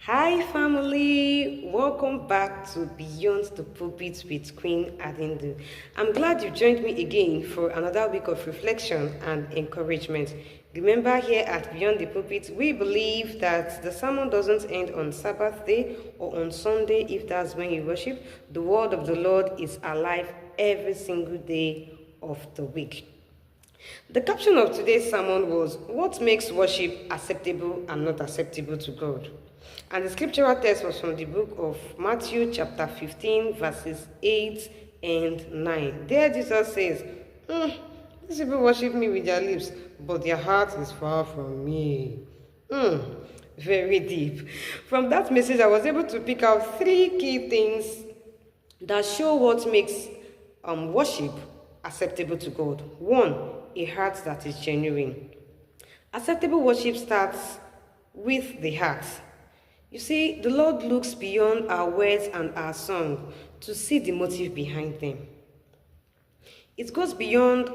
Hi family, welcome back to Beyond the Pulpit with Queen Adindu. I'm glad you joined me again for another week of reflection and encouragement. Remember, here at Beyond the Pulpit, we believe that the sermon doesn't end on Sabbath day or on Sunday if that's when you worship. The word of the Lord is alive every single day of the week. The caption of today's sermon was, "What makes worship acceptable and not acceptable to God?" And the scriptural text was from the book of Matthew chapter 15 verses 8 and 9. There Jesus says, "These people worship me with their lips, but their heart is far from me." Very deep. From that message, I was able to pick out three key things that show what makes worship acceptable to God. One, a heart that is genuine. Acceptable worship starts with the heart. You see, the Lord looks beyond our words and our song to see the motive behind them. It goes beyond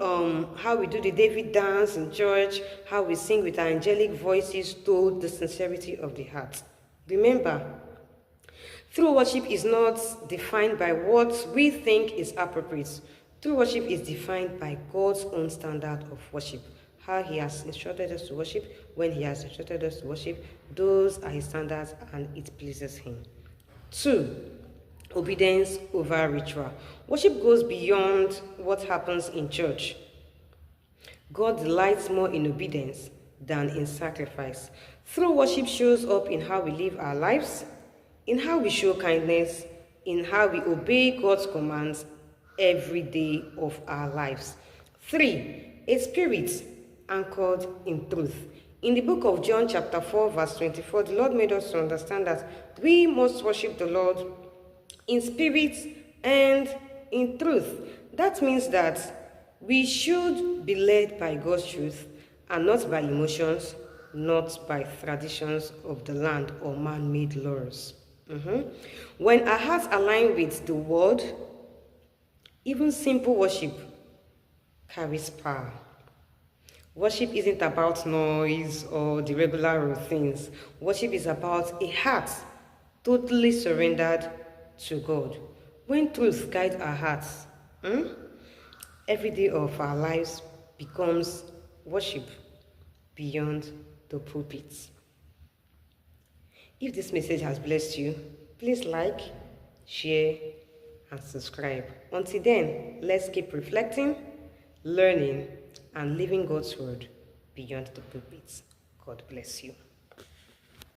how we do the David dance in church, how we sing with our angelic voices, to the sincerity of the heart. Remember, true worship is not defined by what we think is appropriate. True worship is defined by God's own standard of worship. How he has instructed us to worship, when he has instructed us to worship, those are his standards and it pleases him. Two, obedience over ritual. Worship goes beyond what happens in church. God delights more in obedience than in sacrifice. True worship shows up in how we live our lives, in how we show kindness, in how we obey God's commands every day of our lives. Three, a spirit anchored in truth. In the book of John chapter 4 verse 24, the Lord made us to understand that we must worship the Lord in spirit and in truth. That means that we should be led by God's truth and not by emotions, not by traditions of the land or man-made laws. When our hearts align with the word, even simple worship carries power. Worship isn't about noise or the regular routines. Worship is about a heart totally surrendered to God. When truth guides our hearts, every day of our lives becomes worship beyond the pulpit. If this message has blessed you, please like, share, and subscribe. Until then, let's keep reflecting, learning, and living God's word beyond the pulpits. God bless you.